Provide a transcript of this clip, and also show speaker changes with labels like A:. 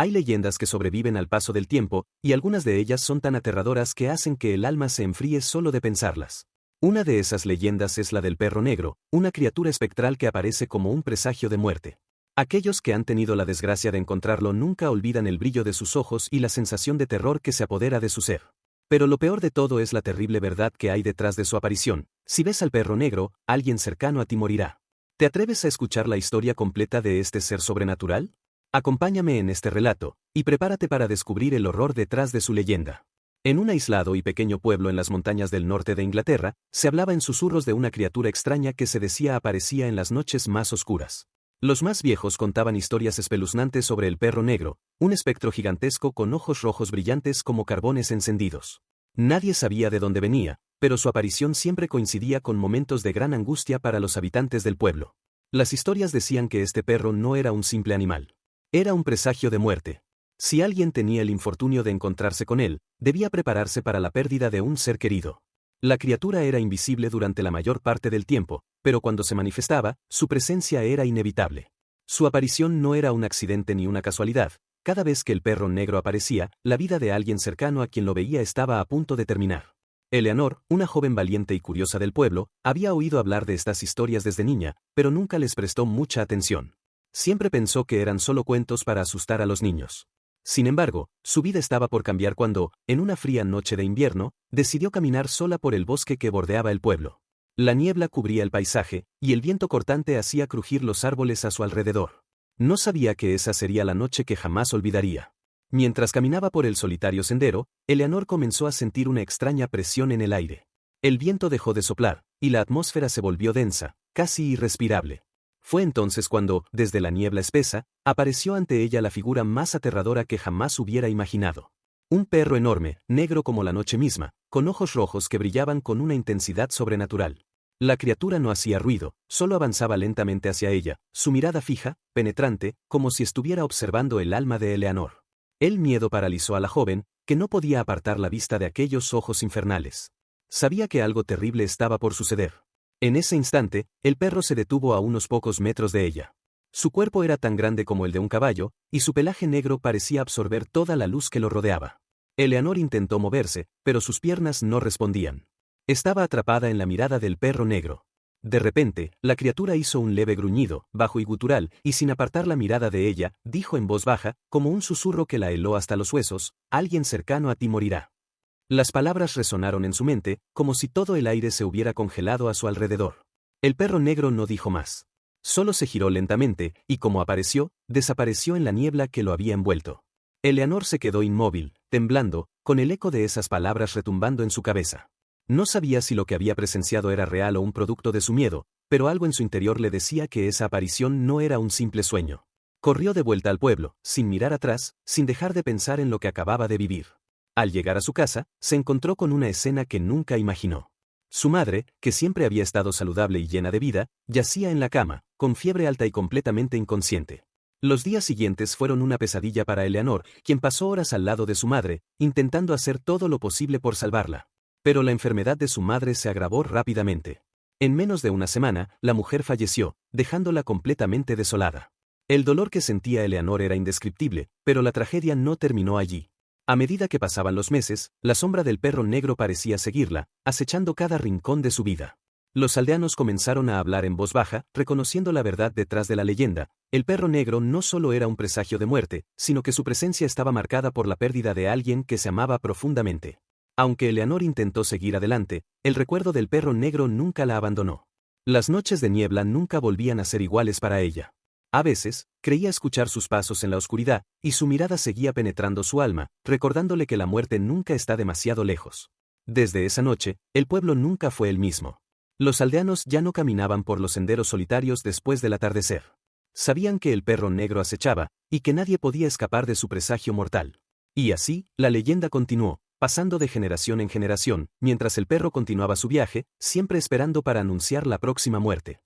A: Hay leyendas que sobreviven al paso del tiempo, y algunas de ellas son tan aterradoras que hacen que el alma se enfríe solo de pensarlas. Una de esas leyendas es la del perro negro, una criatura espectral que aparece como un presagio de muerte. Aquellos que han tenido la desgracia de encontrarlo nunca olvidan el brillo de sus ojos y la sensación de terror que se apodera de su ser. Pero lo peor de todo es la terrible verdad que hay detrás de su aparición. Si ves al perro negro, alguien cercano a ti morirá. ¿Te atreves a escuchar la historia completa de este ser sobrenatural? Acompáñame en este relato, y prepárate para descubrir el horror detrás de su leyenda. En un aislado y pequeño pueblo en las montañas del norte de Inglaterra, se hablaba en susurros de una criatura extraña que se decía aparecía en las noches más oscuras. Los más viejos contaban historias espeluznantes sobre el perro negro, un espectro gigantesco con ojos rojos brillantes como carbones encendidos. Nadie sabía de dónde venía, pero su aparición siempre coincidía con momentos de gran angustia para los habitantes del pueblo. Las historias decían que este perro no era un simple animal. Era un presagio de muerte. Si alguien tenía el infortunio de encontrarse con él, debía prepararse para la pérdida de un ser querido. La criatura era invisible durante la mayor parte del tiempo, pero cuando se manifestaba, su presencia era inevitable. Su aparición no era un accidente ni una casualidad. Cada vez que el perro negro aparecía, la vida de alguien cercano a quien lo veía estaba a punto de terminar. Eleanor, una joven valiente y curiosa del pueblo, había oído hablar de estas historias desde niña, pero nunca les prestó mucha atención. Siempre pensó que eran solo cuentos para asustar a los niños. Sin embargo, su vida estaba por cambiar cuando, en una fría noche de invierno, decidió caminar sola por el bosque que bordeaba el pueblo. La niebla cubría el paisaje, y el viento cortante hacía crujir los árboles a su alrededor. No sabía que esa sería la noche que jamás olvidaría. Mientras caminaba por el solitario sendero, Eleanor comenzó a sentir una extraña presión en el aire. El viento dejó de soplar, y la atmósfera se volvió densa, casi irrespirable. Fue entonces cuando, desde la niebla espesa, apareció ante ella la figura más aterradora que jamás hubiera imaginado. Un perro enorme, negro como la noche misma, con ojos rojos que brillaban con una intensidad sobrenatural. La criatura no hacía ruido, solo avanzaba lentamente hacia ella, su mirada fija, penetrante, como si estuviera observando el alma de Eleanor. El miedo paralizó a la joven, que no podía apartar la vista de aquellos ojos infernales. Sabía que algo terrible estaba por suceder. En ese instante, el perro se detuvo a unos pocos metros de ella. Su cuerpo era tan grande como el de un caballo, y su pelaje negro parecía absorber toda la luz que lo rodeaba. Eleanor intentó moverse, pero sus piernas no respondían. Estaba atrapada en la mirada del perro negro. De repente, la criatura hizo un leve gruñido, bajo y gutural, y sin apartar la mirada de ella, dijo en voz baja, como un susurro que la heló hasta los huesos: «Alguien cercano a ti morirá». Las palabras resonaron en su mente, como si todo el aire se hubiera congelado a su alrededor. El perro negro no dijo más. Solo se giró lentamente, y como apareció, desapareció en la niebla que lo había envuelto. Eleanor se quedó inmóvil, temblando, con el eco de esas palabras retumbando en su cabeza. No sabía si lo que había presenciado era real o un producto de su miedo, pero algo en su interior le decía que esa aparición no era un simple sueño. Corrió de vuelta al pueblo, sin mirar atrás, sin dejar de pensar en lo que acababa de vivir. Al llegar a su casa, se encontró con una escena que nunca imaginó. Su madre, que siempre había estado saludable y llena de vida, yacía en la cama, con fiebre alta y completamente inconsciente. Los días siguientes fueron una pesadilla para Eleanor, quien pasó horas al lado de su madre, intentando hacer todo lo posible por salvarla. Pero la enfermedad de su madre se agravó rápidamente. En menos de una semana, la mujer falleció, dejándola completamente desolada. El dolor que sentía Eleanor era indescriptible, pero la tragedia no terminó allí. A medida que pasaban los meses, la sombra del perro negro parecía seguirla, acechando cada rincón de su vida. Los aldeanos comenzaron a hablar en voz baja, reconociendo la verdad detrás de la leyenda. El perro negro no solo era un presagio de muerte, sino que su presencia estaba marcada por la pérdida de alguien que se amaba profundamente. Aunque Eleanor intentó seguir adelante, el recuerdo del perro negro nunca la abandonó. Las noches de niebla nunca volvían a ser iguales para ella. A veces, creía escuchar sus pasos en la oscuridad, y su mirada seguía penetrando su alma, recordándole que la muerte nunca está demasiado lejos. Desde esa noche, el pueblo nunca fue el mismo. Los aldeanos ya no caminaban por los senderos solitarios después del atardecer. Sabían que el perro negro acechaba, y que nadie podía escapar de su presagio mortal. Y así, la leyenda continuó, pasando de generación en generación, mientras el perro continuaba su viaje, siempre esperando para anunciar la próxima muerte.